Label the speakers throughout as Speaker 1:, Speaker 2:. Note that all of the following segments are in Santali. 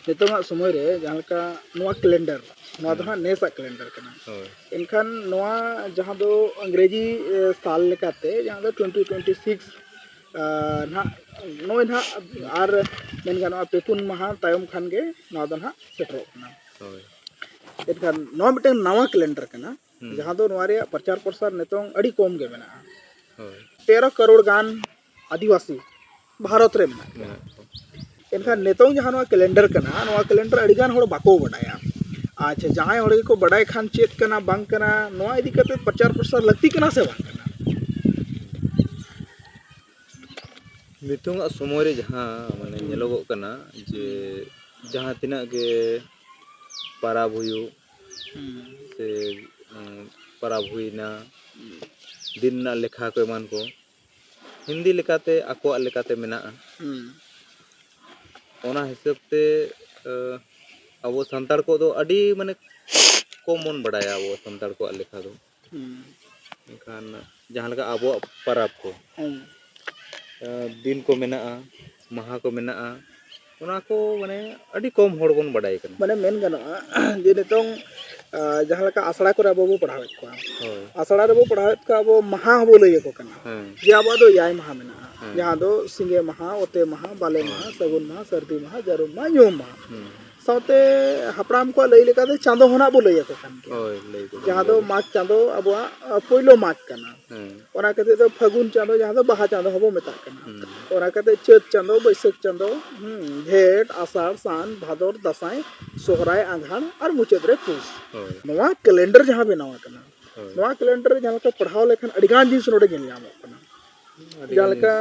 Speaker 1: नितोंगा समय रे जहाँ का नोआ कैलेंडर नोआ दो हाँ नेसा कैलेंडर करना इनखान नोआ जहाँ दो अंग्रेजी साल लेकाते जहाँ दो 2026 ना नोए ना आर मेन गाना पेपुन महा तायम खान के नोआ दो ना सेटरो करना इनखान नोआ मिटें नवा कैलेंडर करना जहाँ दो नोआ रे प्रचार प्रसार नितोंग अड़ी कम के मेना 13 करोड़ गान आदिवासी भारत रे मेना इनखान नितोंग जहाँ नोआ कैलेंडर करना नोआ कैलेंडर अड़ीगान होड़ बाको बडाया अच्छा जहाँ होड़ को बडाय खान चेत करना बांग करना नोआ इदी करते प्रचार प्रसार लगती करना से बांग करना
Speaker 2: नितोंग समय रे जहाँ माने नेलोगो करना जे जहाँ तिना के पाराब हुयु से पाराब हुईना दिन ना लेखा को एमान को हिंदी लेकाते आकोआ लेकाते मेना ओना हिसाब ते अब संतार को दो अड़ी माने कॉमन बडाया अब संतार को लेखा दो खान जहाँ लगा अब पाराब को दिन को मेना महा को मेना ओना को माने अड़ी कम होड़ बन बडाय कन
Speaker 1: माने मेन गानो जे नितोंग जहाँ लगा आसड़ा को अब बो पढ़ावे को आसड़ा रे बो पढ़ावे को अब महा बो लई को कना जे अब दो याय महा मेना जहाँ दो सिंगे महा ओते महा बाले महा सगुन महा सर्दी महा जारुम महा योम महा साउते हपराम को लई लेका दे चांदो होना बो लई को कन जहाँ दो माघ चांदो अब पहिलो माघ कना ओना कते दो फागुन चांदो जहाँ दो बाहा चांदो हबो मेता कना ओना कते चैत चांदो बैसाख चांदो झेठ आषाढ़ सान भादर दसाई सोहराय आंघाण और मुचाद रे पुस नवा कैलेंडर जहाँ बनावा कना नवा कैलेंडर जहाँ का पढ़ाव लेखन अड़ीगान जिनिस नोडे गेल नामो कना जहाँ का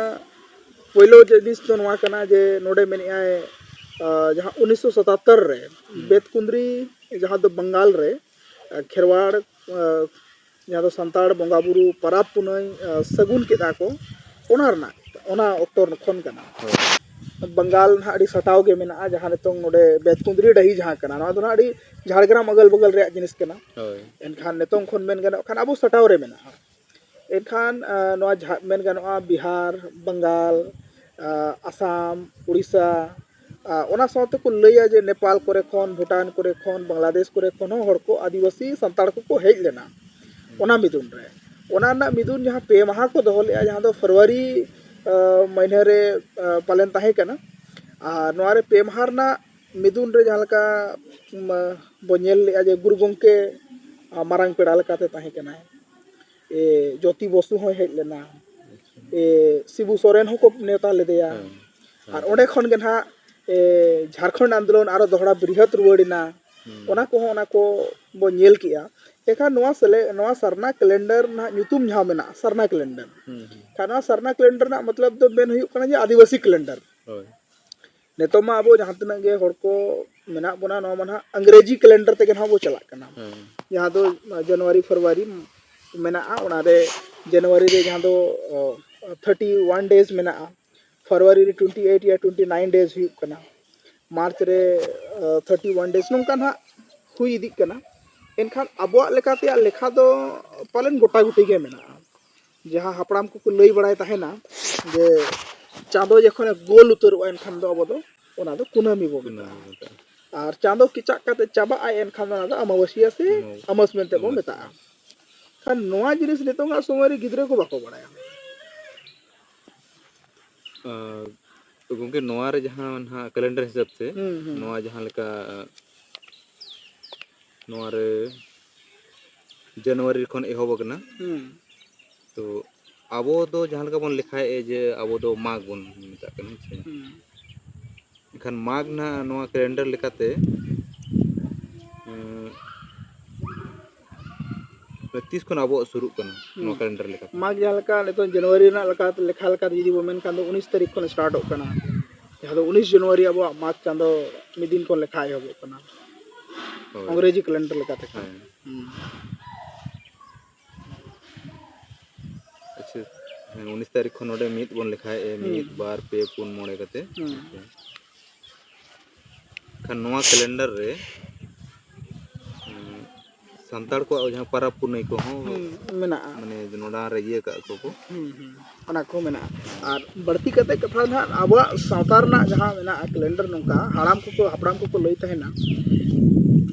Speaker 1: पहिलो जिनिस तो नवा कना जे नोडे मेनिआय जहाँ 1977 रे बेतकुंद्री जहाँ दो बंगाल रे खेरवाड़ जहाँ दो संताड़ बंगा बुरु पराब पुनई सगुन केदा को ओना ऑक्टोर खन कना बंगाल ना अड़ी सटाव के मेना जहाँ नितोंग नोडे बेतकुंद्री डही जहाँ कना नवा दो ना अड़ी झाड़ग्राम अगल बगल रे जिनिस कना एनखान नितोंग खन मेन गानो खान अबो सटाव रे मेना एनखान नवा मेन गानो बिहार बंगाल आसाम उड़ीसा ओना साथे को लैया जे नेपाल करे खन भूटान करे खन बांग्लादेश करे खन हर को आदिवासी संताड़ को हेज लेना ओना मिदुन रे ओना ना मिदुन जहाँ पे माह को दोहो ले जहाँ दो फरवरी महीने रे पालन ताहे कना नोआ रे पे माह ना मिदुन रे जहाँ लका बो नेल ले जे गुरु गोंके मारांग पेड़ा लेकाते ताहे कना ए ज्योति बसु हो हेज लेना ए शिबू सोरेन हो को नेता लेदेया और ओंडे खन के ना झारखंड आंदोलन आरो दोहरा बृहत रुवाड़िना ओना को बो नेल किया एखा नोआ सरना कैलेंडर ना ᱧᱩᱛᱩᱢ जहाँ मेना सरना कैलेंडर खाना सरना कैलेंडर ना मतलब दो मेन हुयुग कना जे आदिवासी कैलेंडर नेतो मा अब जहाँ तना गे हर को मेना बना नोआ माना अंग्रेजी कैलेंडर ते ना बो चला कना जहाँ दो जनवरी फरवरी मेना ओना रे जनवरी रे जहाँ दो 31 डेज मेना फरवरी रे 28 या 29 डेज हुयुग कना मार्च रे 31 डेज नोंका ना हुई इदी कना एनखान अबुआ लेकाते लेखा दो पालन गोटा गुटी के मेना जहाँ हपड़ाम को लई बड़ाय ताहेना जे चांदो जखन गोल उतरवा एनखान दो अब दो ओना दो कुनामी बो मेता और चांदो किचाक काते चाबा आय एनखान ओना दो अमावस्या से अमस मेनते बो मेता खान नोआ जिनिस नितोंगा समय रे गिद्रे को बाको बड़ाया
Speaker 2: तो गंके नोआ रे जहाँ ना कैलेंडर हिसाब से नोआ जहाँ लेका नोआ रे जनवरी खन एहोब कना तो आबो दो जहाँ लेका बन लिखाए जे आबो दो माघ बन मेता कना छे एखान माघ ना नोआ कैलेंडर लेकाते 30 खन आबो शुरू कना नोआ कैलेंडर लेकाते
Speaker 1: माघ जहाँ लेका नितो जनवरी ना लेका लेखा लेका जदी बो मेन खान दो 19 तारीख खन स्टार्ट हो कना जहाँ दो 19 जनवरी अब माघ चांदो मिदिन को लेखा हो कना अंग्रेजी कैलेंडर लेकाते
Speaker 2: अच्छा 19 तारीख खन नोडे मिद बन लेखाए मिद बार पे पुन मोड़े कते खान नोआ कैलेंडर रे santar ko jahang parab punai ko ho
Speaker 1: mena'a
Speaker 2: mane noda re iye ka ko
Speaker 1: ona ko mena'a ar barti kate katha na abwa sawtar na jaha mena'a calendar nongka haram ko hapram ko lay tahena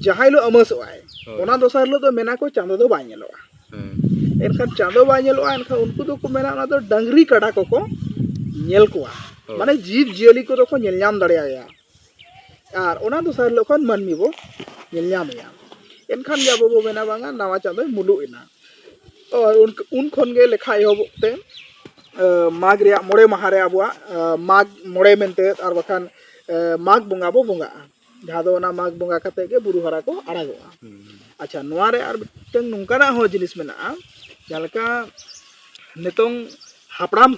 Speaker 1: jahai lo amasoi ona dosar lo do mena ko chando do bai nyeloa enkan chando bai nyeloa enkan unku do ko mena ona do dangri kada ko nyel koa mane जीव जियली को ko nyel nyam dareya ya ar ona dosar lo kon manmi bo nyel nyam ya enkan jabo bo mena banga nawa chando mulu ina और उन खन गे लेखा एहबते माग रे मोड़े माह रे आबुआ माग मोड़े मेनते और बखान माग बोंगा बो बोंगा जहाँ दो ना माग बोंगा कते गे बुरु हरा को आड़ागोआ अच्छा नोआ रे और मिटन नोंकाना हो जिनिस मेना जलका नितों हापड़ाम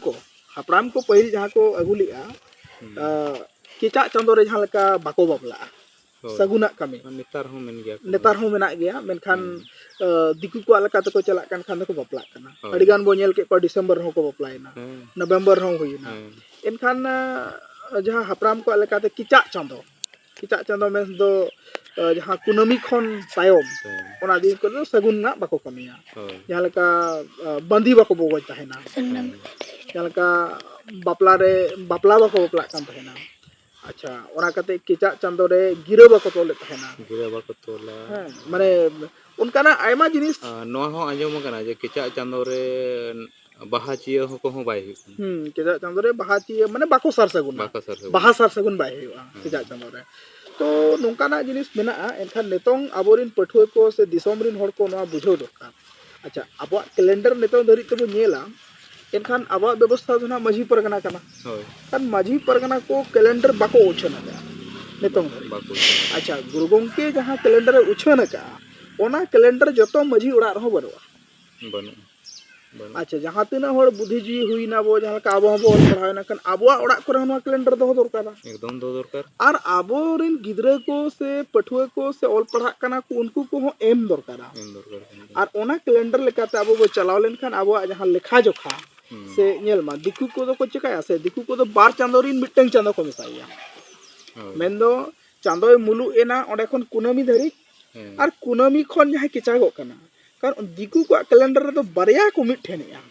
Speaker 1: को पहिल जहाँ को अगुलिया किचा चंदो रे जहाँ लका बाको बाबला सगुना कमी नेतार हो मेना गया मेनखान दिकु को अलका तको चला कान खान को बपला कना अडिगान बो नेल के को दिसंबर हो को बपलायना नवंबर हो हुईना एनखान जहां हपराम को अलका ते किचा चंदो मेन दो जहां कुनमी खन तायम ओना दिन को सगुन ना बाको कमिया जहां लका बंदी बाको बोगज तहेना जहां लका बापला बाको बपला कान तहेना अच्छा ओना कते किचा चंदो रे गिरो बाको तोले तहेना माने उनका ना आयमा जिनिस
Speaker 2: नो हो आंजम कना जे किचा चंदो रे बाहा चियो हो को हो बाय
Speaker 1: किचा चंदो रे बाहा चियो माने बाको सार सगुन बाहा सार सगुन बाय हुआ किचा चंदो रे तो नोंका ना जिनिस मेना एनखान नेतोंग आबोरिन पठुए को से दिसोम रिन होड़ को नोआ बुझो दरकार अच्छा आबो कैलेंडर नेतोंग धरि तबो नेला एनखान आबो व्यवस्था जोना माझी परगना कना kan माझी परगना को कैलेंडर बाको उछन का नेतोंग धरि अच्छा गुरु गोंके जहां कैलेंडर उछन का ओना कैलेंडर जतो माझी उड़ा रहो बनो अच्छा जहां तना होड़ बुद्धिजीवी हुईना बो जहां का आबो हबो ऑल पढ़ावेना कन आबोआ उड़ा करे नोआ कैलेंडर दो दरकार
Speaker 2: एकदम दो दरकार
Speaker 1: और आबो रिन गिदरे को से पठुए को से ऑल पढ़ा कना को उनको को हो एम दरकार और ओना कैलेंडर लेकाते आबो बो चलाव लेन खान आबोआ जहां लेखा जोखा से नेल मा दिकु को दो को चिकाया से दिकु को दो बार चांदो रिन मिटन चांदो को मिसाइया मेनदो चांदो मुलु एना ओडे खन कुनमी धरि और कुनमी खन जहां किचागो कना कारण दिकु को कैलेंडर रे तो बारिया को मिठेनिया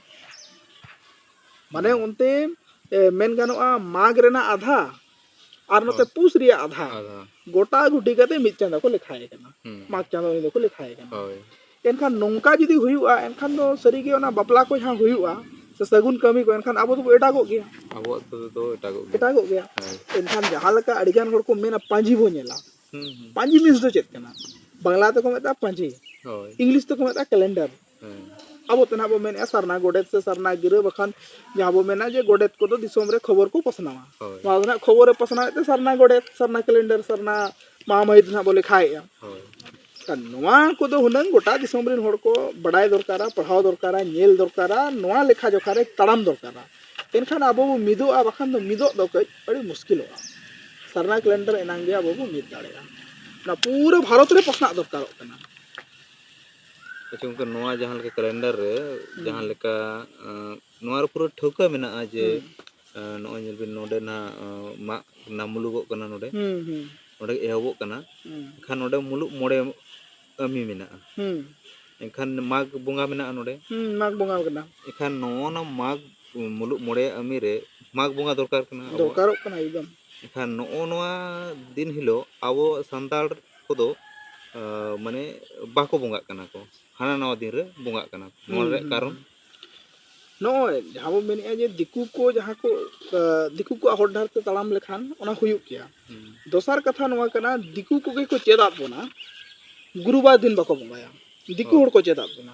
Speaker 1: माने उनते मेन गानोआ माग रेना आधा और नते पुस रिया आधा गोटा गुटी कते मिट चांदा को लेखाय कना माग चांदा नि को लेखाय कना एनखान नोंका जदी हुयुआ एनखान दो सरीगे ओना बपला को जहां हुयुआ से सगुन कमी को एनखान आबो तो एटागो गया
Speaker 2: आबो तो एटागो
Speaker 1: गया एनखान जहां लका अडिगान होड़ को मेना पांजी बो नेला पांजी मीन्स दो चेत कना बांग्ला तो को मेता पांजी इंग्लिश तो को मेता कैलेंडर अब तना बो मेन सरना गोडेत से सरना गिरे बखान जहां बो मेना जे गोडेत को तो दिसोम रे खबर को पसनावा वादना खबर रे पसनावे ते सरना गोडेत सरना कैलेंडर सरना महामहित ना बोले खाएया नोआ को दो हुनंग गोटा दिसोम रिन होड़ को बड़ाई दरकारा पढ़ाव दरकारा नेल दरकारा नोआ लेखा जोखा रे तड़ाम दरकारा एनखान आबो मिदो आ बखान दो मिदो दो कई अड़ी मुश्किल होआ सरना कैलेंडर एनांगे आबो मिद दाड़ेया ना पूरा भारत रे पसना दरकार कना
Speaker 2: अच्छा उनका नोआ जहां लेका कैलेंडर रे जहां लेका नोआ पूरा ठोका मेना जे नो नेल बिन नोडे ना मा नामुलुगो कना नोडे नोडे एहबो कना खान नोडे मुलुग मोड़े अमी मेना एखान माग बोंगा मेना नोडे
Speaker 1: माग बोंगा कना
Speaker 2: एखान नो ना माग मुलुग मोड़े अमी रे माग बोंगा दरकार कना
Speaker 1: एकदम
Speaker 2: एखान नो नोआ दिन हिलो आबो संताल को माने बाको बोंगा कना को हाना नवा दिन रे बोंगा कना नोआ रे कारण
Speaker 1: नो जहां बो मेनिया जे दिकु को होड़ धार ते तड़ाम लेखान ओना हुयु किया दोसर कथा नवा कना दिकु को के को चेदा बोना गुरुवार दिन बाको बोंगाया दिकु होड़ को चेदा बोना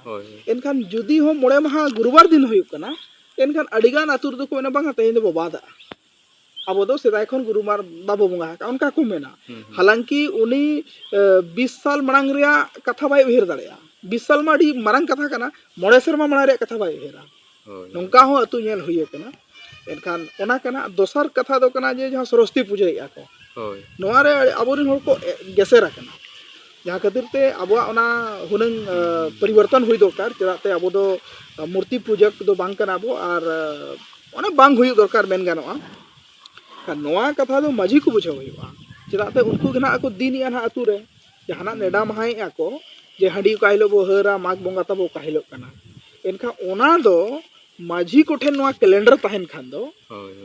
Speaker 1: एनखान जुदी हो मोड़े महा गुरुवार दिन हुयु कना एनखान अडिगान आतुर दो को ना बांगा तेन दो बादा अब दो सेदाय खन गुरुवार बाबो बोंगा उनका को मेना हालांकि उनी 20 साल मरांग रिया कथा बाय उहेर दाड़या 20 साल माडी मरांग कथा कना मोड़े सरमा मणा रे कथा बाय उहेरा नोंका हो अतु नेल हुय कना एनखान ओना कना दोसर कथा दो कना जे जहां सरस्वती पूजा या को नोआ रे अबोरिन होड़ को गेसेरा कना जहां खातिर ते अबवा ओना हुनंग परिवर्तन हुई दरकार चेदाते अबो दो मूर्ति पूजक दो बांग कना बो आर ओना बांग हुई दरकार मेन गानोआ नोआ कथा दो माझी को बुझाव हुआ चेदाते उनको गना को दिन या ना अतु रे जहाना नेडा महाय या को जे हांडी का हिलो बो हरा माघ बंगा तबो का हिलो कना एनखा ओना दो माझी कोठे नोआ कैलेंडर तहन खान दो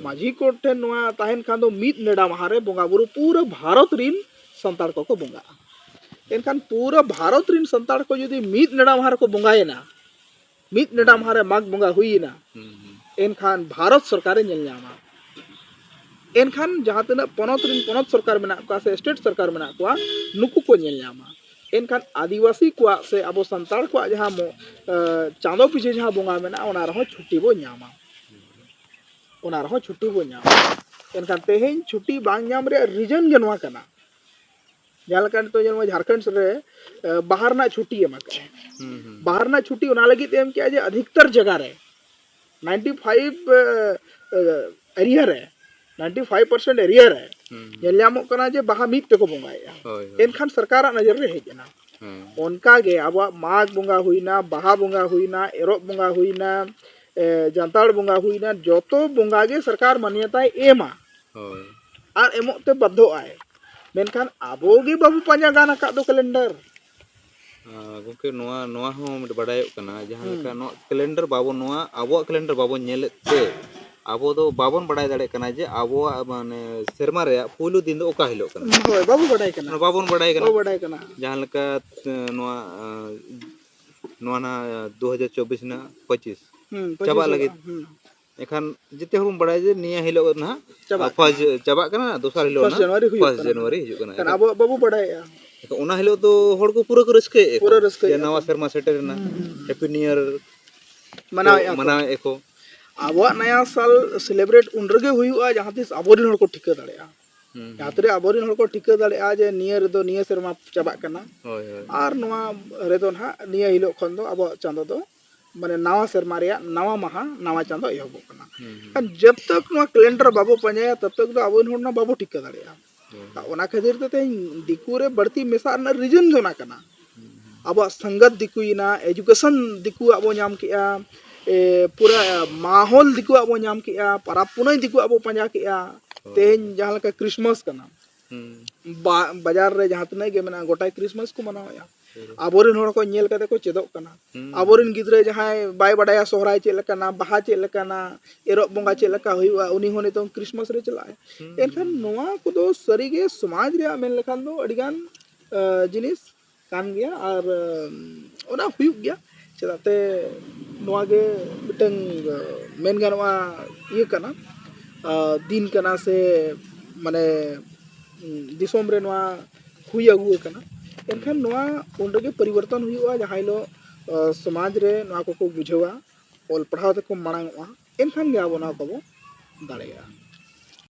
Speaker 1: माझी कोठे नोआ तहन खान दो मीत नेडा महारे बोंगा बुरु पूरा भारत रिन संताड़ को बोंगा एनखान पूरा भारत रिन संताड़ को यदि मीत नेडा महारे को बोंगायना मीत नेडा महारे माघ बंगा हुईना एनखान भारत सरकार नेल न्यामा एनखान जहाँ तना पनत सरकार मेना को से स्टेट सरकार मेना को नुकु को नेल न्यामा एनखान आदिवासी को से अब संताड़ को जहाँ चांदो पीछे जहाँ बोंगा मेना ओना रहो छुट्टी बो न्यामा ओना रहो छुट्टी बो न्यामा एनखान तेहेन छुट्टी बांग न्याम रे रीजन गे नोआ कना जहाँ लगा तो जन्म झारखंड से बाहर ना छुट्टी एम बाहर ना छुट्टी ओना लगी एम किया जे अधिकतर जगह रे 95 एरिया रे 95% एरिया रे नेल्यामो कना जे बाहा मीत ते को बोंगाया एनखान सरकार नजर रे हेजना उनका गे अब माघ बोंगा हुईना बाहा बोंगा हुईना एरोब बोंगा हुईना जानताड़ बोंगा हुईना जोतो बोंगा गे सरकार मान्यता एमा और एमोते बद्धो आए मेनखान आबो गे बाबू पांजा गाना का दो कैलेंडर
Speaker 2: गोके नोआ नोआ हो मिट बडाय कना जहां लेका नो कैलेंडर बाबो नोआ आबो कैलेंडर बाबो नेलेते आबो दो बाबन बडाय दाड़े कना जे आबो माने शर्मा रे पुलु दिन दो ओका हिलो कना
Speaker 1: होय बाबू बडाय कना
Speaker 2: बाबन बडाय
Speaker 1: कना
Speaker 2: जहां लेका नोआ नोआ ना 2024 ना 25 चाबा लगे एखान जिते हम बडाय जे निया हिलो ना फर्स्ट चाबा कना दोसर हिलो ना 1 जनवरी हिजु कना
Speaker 1: आबो बाबू बडाय
Speaker 2: तो ओना हिलो तो हड़ को पूरा रस्के नवा शर्मा सेटर ना हैप्पी न्यू ईयर मनाव एको
Speaker 1: आबो नया साल सेलिब्रेट उनरगे हुआ जहां तिस आबोरिन हड़ को ठिका दाड़ेया यात्रे आबोरिन हड़ को ठिका दाड़ेया जे निया रे दो निया शर्मा चाबा कना आर नवा रे दो ना निया हिलो खन दो आबो चांदो दो माने नवा शर्मा रे नवा माहा नवा चांदो एहबो कना जब तक नवा कैलेंडर बाबो पंजाया तब तक दो आबोरिन हड़ ना बाबो ठिका दाड़ेया ओना खातिर ते दिकु रे बढ़ती मेसा ना रीजन जोना कना अब संगत दिकुइना एजुकेशन दिकु अब नाम किया पूरा माहौल दिकु अब नाम किया पारा पुनई दिकु अब पंजा किया तेन जहां लका क्रिसमस कना बाजार रे जहां तने गे मेना गोटाय क्रिसमस को मनावया आबोरिन हड़ को नेल कते को चेदोक कना आबोरिन गिद्रे जहां बाय बडाया सोहराय चे लकाना बाहा चे लकाना एरोब बोंगा चे लका हुआ उनी होने तो क्रिसमस रे चलाए एनखान नोआ को दो सरीगे समाज रे मेन लखान दो अडिगान जिनिस कान गया और ओना हुयु गया चलाते नोआ गे मिटंग मेन गानवा ये कना दिन कना से माने दिसोम रे नोआ हुई अगु कना एनखान नोआ उनरगे परिवर्तन हुआ जहां लो समाज रे नोआ को बुझेवा ओल पढ़ाव ते को मांगवा एनखान गे आबो ना को दाड़ेया।